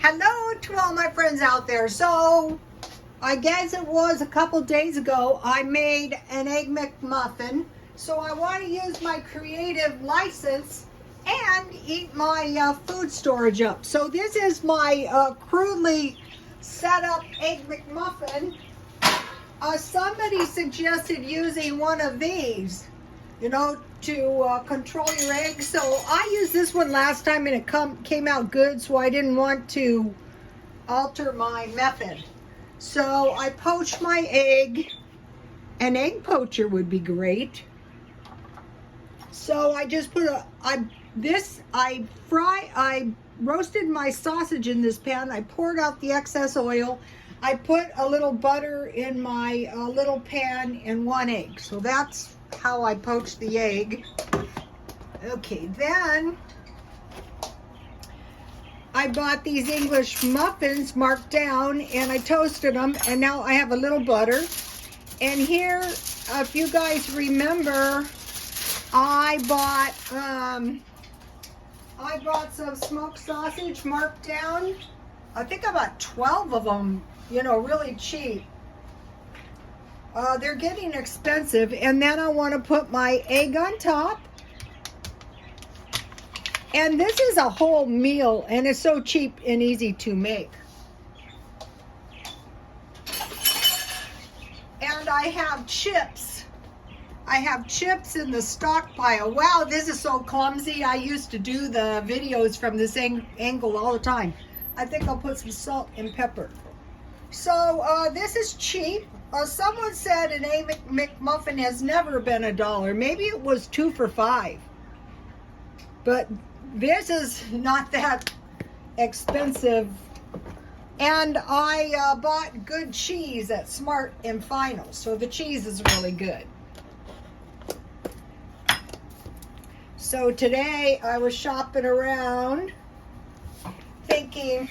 Hello to all my friends out there. So, I guess it was a couple days ago, I made an Egg McMuffin. So I want to use my creative license and eat my food storage up. So this is my crudely set up Egg McMuffin. Somebody suggested using one of these, to control your eggs. So I used this one last time and it came out good, so I didn't want to alter my method. So I poached my egg. An egg poacher would be great. So I just put I roasted my sausage in this pan. I poured out the excess oil. I put a little butter in my little pan and one egg. So that's how I poached the egg. Okay, then I bought these English muffins marked down and I toasted them, and now I have a little butter. And here, if you guys remember, I bought some smoked sausage marked down. I think I bought 12 of them, really cheap. They're getting expensive. And then I want to put my egg on top. And this is a whole meal, and it's so cheap and easy to make. And I have chips. I have chips in the stockpile. Wow, this is so clumsy. I used to do the videos from this angle all the time. I think I'll put some salt and pepper. So this is cheap. Someone said an Egg McMuffin has never been $1. Maybe it was 2 for $5. But this is not that expensive. And I bought good cheese at Smart and Final. So the cheese is really good. So today I was shopping around thinking,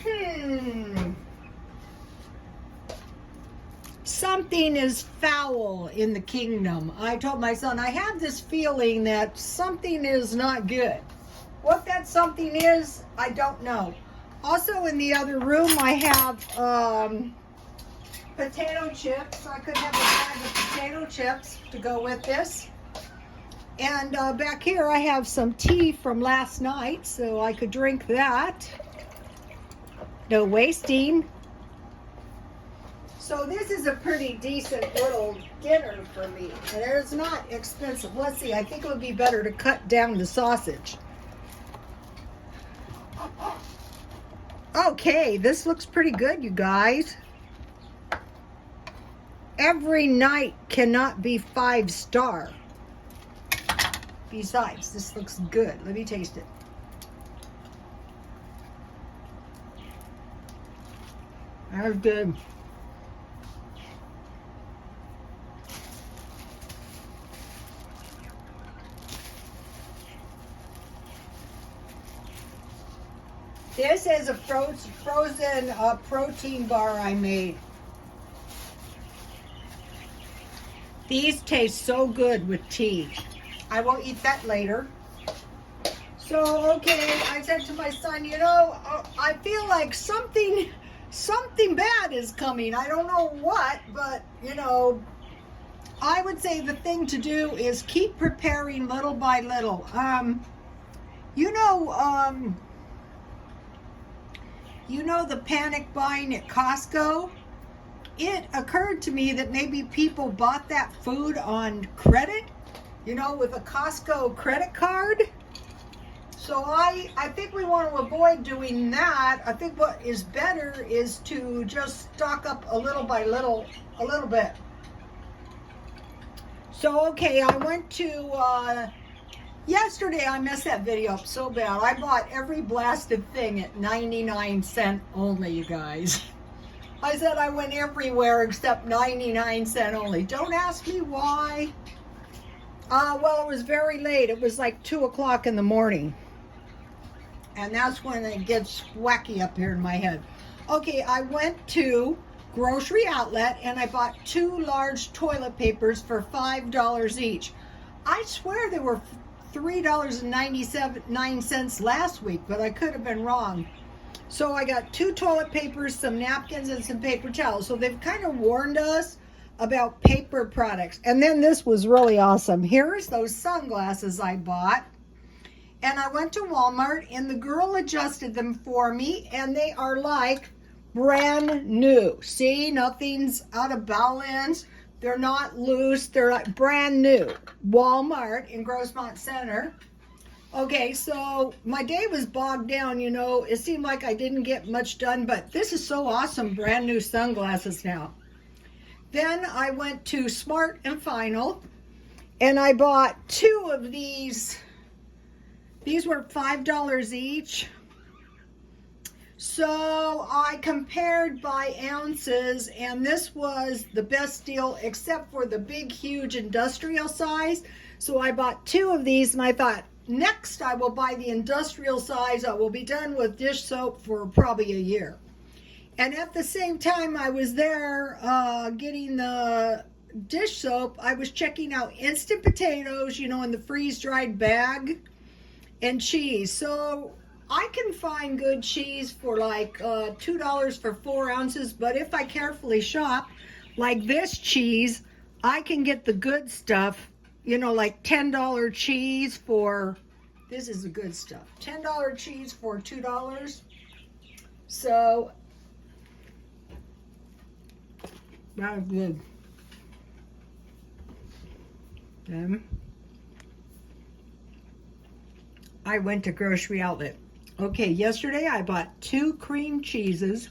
something is foul in the kingdom. I told my son, I have this feeling that something is not good. What that something is, I don't know. Also in the other room, I have potato chips. I could have a bag of potato chips to go with this. And back here, I have some tea from last night, so I could drink that. No wasting. So this is a pretty decent little dinner for me. And it's not expensive. Let's see, I think it would be better to cut down the sausage. Okay, this looks pretty good, you guys. Every night cannot be 5-star. Besides, this looks good. Let me taste it. That's good. This is a frozen protein bar I made. These taste so good with tea. I will eat that later. So, okay, I said to my son, I feel like something bad is coming. I don't know what, but, I would say the thing to do is keep preparing little by little. The panic buying at Costco? It occurred to me that maybe people bought that food on credit, with a Costco credit card. So I think we want to avoid doing that. I think what is better is to just stock up a little by little, a little bit. So, okay, I went to... yesterday, I messed that video up so bad. I bought every blasted thing at 99¢ only, you guys. I said I went everywhere except 99¢ only. Don't ask me why. Well, it was very late. It was like 2 o'clock in the morning. And that's when it gets wacky up here in my head. Okay, I went to Grocery Outlet and I bought 2 large toilet papers for $5 each. I swear they were $3.99 last week, but I could have been wrong. So I got 2 toilet papers, some napkins, and some paper towels. So they've kind of warned us about paper products. And then this was really awesome. Here's those sunglasses I bought. And I went to Walmart and the girl adjusted them for me and they are like brand new. See, nothing's out of balance. They're not loose. They're like brand new. Walmart in Grossmont Center. Okay, so my day was bogged down, you know. It seemed like I didn't get much done, but this is so awesome. Brand new sunglasses now. Then I went to Smart and Final and I bought 2 of these. These were $5 each. So I compared by ounces and this was the best deal except for the big, huge industrial size. So I bought 2 of these and I thought, next I will buy the industrial size. I will be done with dish soap for probably a year. And at the same time I was there getting the dish soap, I was checking out instant potatoes, you know, in the freeze-dried bag, and cheese. So I can find good cheese for like $2 for 4 ounces, but if I carefully shop, like this cheese, I can get the good stuff, you know, like $10 cheese for, this is the good stuff, $10 cheese for $2. So that was good. Then I went to Grocery Outlet. Okay, yesterday I bought 2 cream cheeses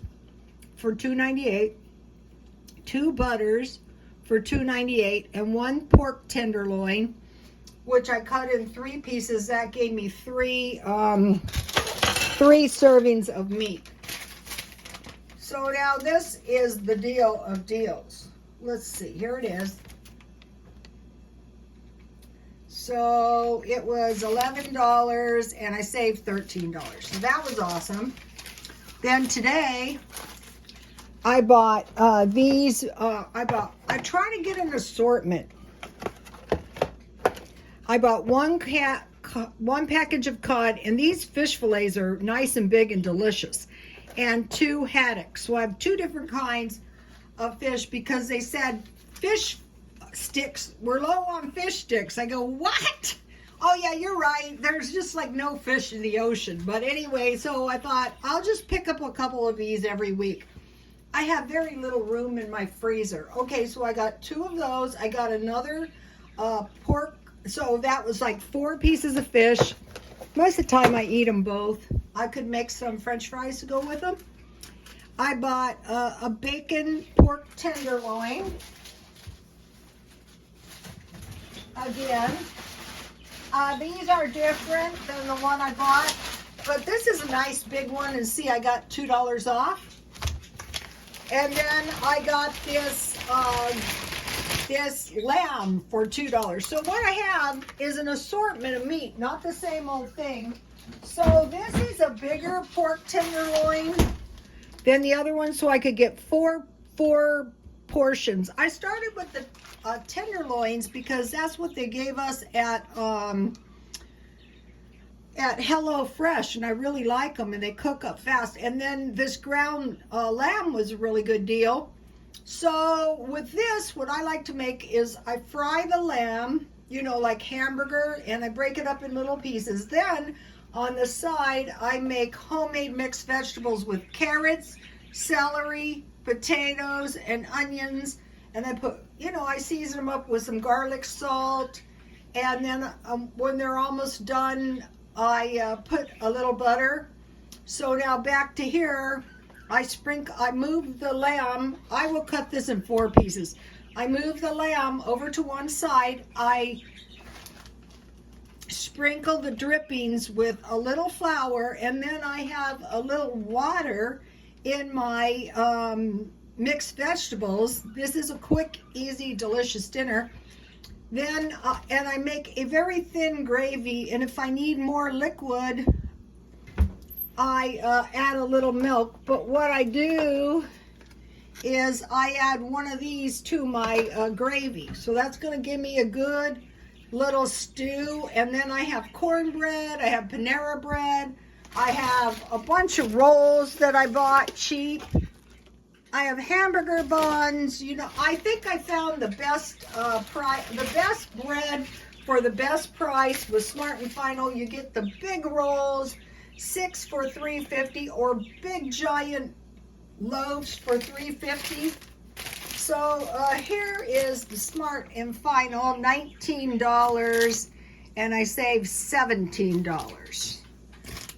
for $2.98, 2 butters for $2.98, and 1 pork tenderloin, which I cut in 3 pieces. That gave me 3 servings of meat. So now this is the deal of deals. Let's see, here it is. So it was $11 and I saved $13. So that was awesome. Then today I bought these. I try to get an assortment. I bought one package of cod, and these fish fillets are nice and big and delicious, and 2 haddocks. So I have 2 different kinds of fish because they said fish sticks, we're low on fish sticks. I go, what? Oh yeah, you're right. There's just like no fish in the ocean. But anyway, so I thought I'll just pick up a couple of these every week. I have very little room in my freezer. Okay, so I got 2 of those. I got another pork. So that was like 4 pieces of fish. Most of the time I eat them both. I could make some French fries to go with them. I bought a bacon pork tenderloin. Again, these are different than the one I bought, but this is a nice big one, and see, I got $2 off. And then I got this this lamb for $2. So what I have is an assortment of meat, not the same old thing. So this is a bigger pork tenderloin than the other one, so I could get four portions. I started with the tenderloins because that's what they gave us at Hello Fresh, and I really like them, and they cook up fast. And then this ground lamb was a really good deal. So with this, what I like to make is I fry the lamb, you know, like hamburger, and I break it up in little pieces. Then on the side, I make homemade mixed vegetables with carrots, celery, potatoes, and onions. And I put, you know, I season them up with some garlic salt. And then when they're almost done, I put a little butter. So now back to here, I move the lamb. I will cut this in 4 pieces. I move the lamb over to one side. I sprinkle the drippings with a little flour, and then I have a little water in my mixed vegetables. This is a quick, easy, delicious dinner. Then, and I make a very thin gravy, and if I need more liquid, I add a little milk. But what I do is I add one of these to my gravy. So that's going to give me a good little stew. And then I have cornbread, I have Panera bread, I have a bunch of rolls that I bought cheap. I have hamburger buns. You know, I think I found the best the best bread for the best price was Smart and Final. You get the big rolls, 6 for $3.50, or big giant loaves for $3.50. So here is the Smart and Final, $19, and I saved $17.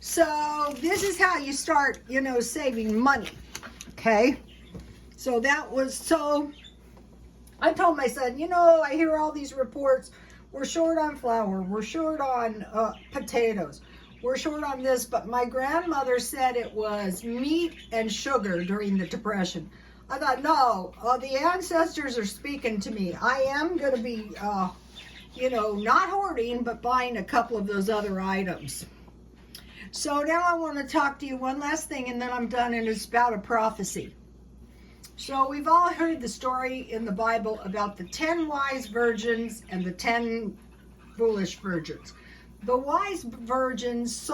So this is how you start, you know, saving money, okay? So that was, so I told my son, you know, I hear all these reports, we're short on flour, we're short on potatoes, we're short on this, but my grandmother said it was meat and sugar during the Depression. I thought, no, the ancestors are speaking to me. I am going to be, you know, not hoarding, but buying a couple of those other items. So now I want to talk to you one last thing, and then I'm done, and it's about a prophecy. So we've all heard the story in the Bible about the 10 wise virgins and the 10 foolish virgins. The wise virgins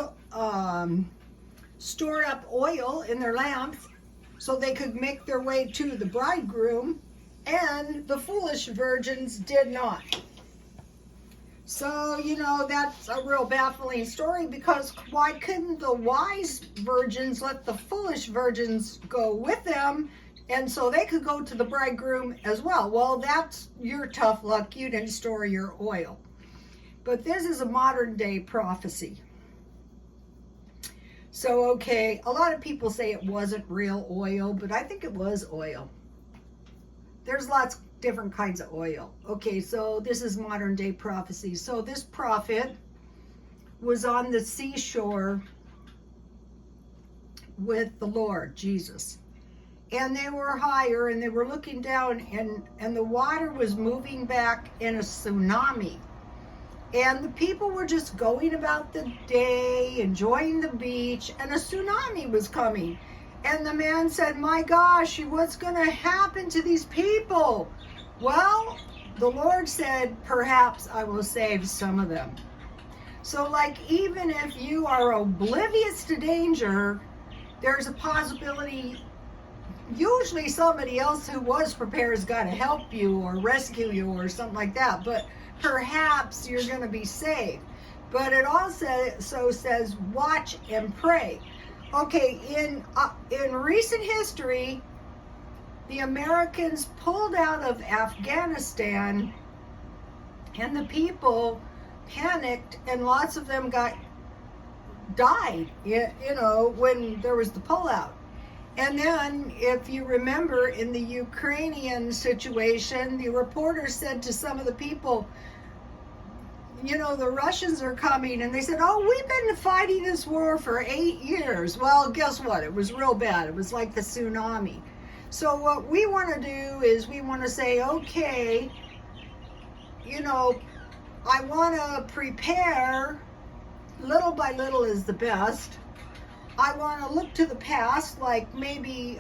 stored up oil in their lamps so they could make their way to the bridegroom, and the foolish virgins did not. So, you know, that's a real baffling story, because why couldn't the wise virgins let the foolish virgins go with them, and so they could go to the bridegroom as well? Well, that's your tough luck. You didn't store your oil. But this is a modern day prophecy. So, okay, a lot of people say it wasn't real oil, but I think it was oil. There's lots of different kinds of oil. Okay, so this is modern day prophecy. So this prophet was on the seashore with the Lord Jesus. And they were higher, and they were looking down, and the water was moving back in a tsunami. And the people were just going about the day, enjoying the beach, and a tsunami was coming. And the man said, my gosh, what's going to happen to these people? Well, the Lord said, perhaps I will save some of them. So, like, even if you are oblivious to danger, there's a possibility. Usually somebody else who was prepared has got to help you or rescue you or something like that, but perhaps you're going to be saved. But it also says, watch and pray. Okay, in recent history, the Americans pulled out of Afghanistan, and the people panicked, and lots of them died, you know, when there was the pullout. And then, if you remember, in the Ukrainian situation, the reporter said to some of the people, you know, the Russians are coming, and they said, oh, we've been fighting this war for 8 years. Well, guess what? It was real bad. It was like the tsunami. So what we want to do is we want to say, okay, you know, I want to prepare. Little by little is the best. I want to look to the past, like maybe,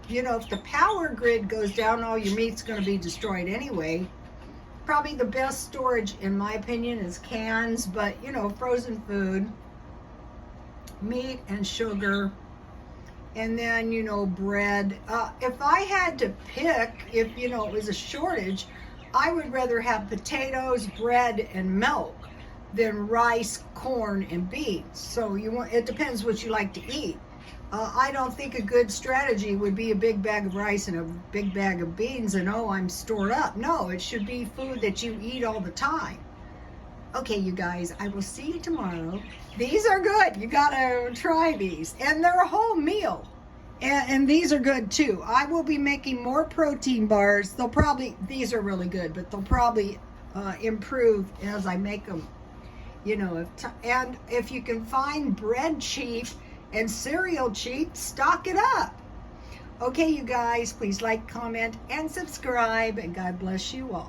you know, if the power grid goes down, all your meat's going to be destroyed anyway. Probably the best storage, in my opinion, is cans, but, you know, frozen food, meat and sugar, and then, you know, bread. If I had to pick, if, you know, it was a shortage, I would rather have potatoes, bread, and milk than rice, corn, and beans. So it depends what you like to eat. I don't think a good strategy would be a big bag of rice and a big bag of beans and, oh, I'm stored up. No, it should be food that you eat all the time. Okay, you guys, I will see you tomorrow. These are good. You gotta try these. And they're a whole meal. And these are good too. I will be making more protein bars. These are really good, but they'll probably improve as I make them. You know, and if you can find bread cheap and cereal cheap, stock it up. Okay, you guys, please like, comment, and subscribe, and God bless you all.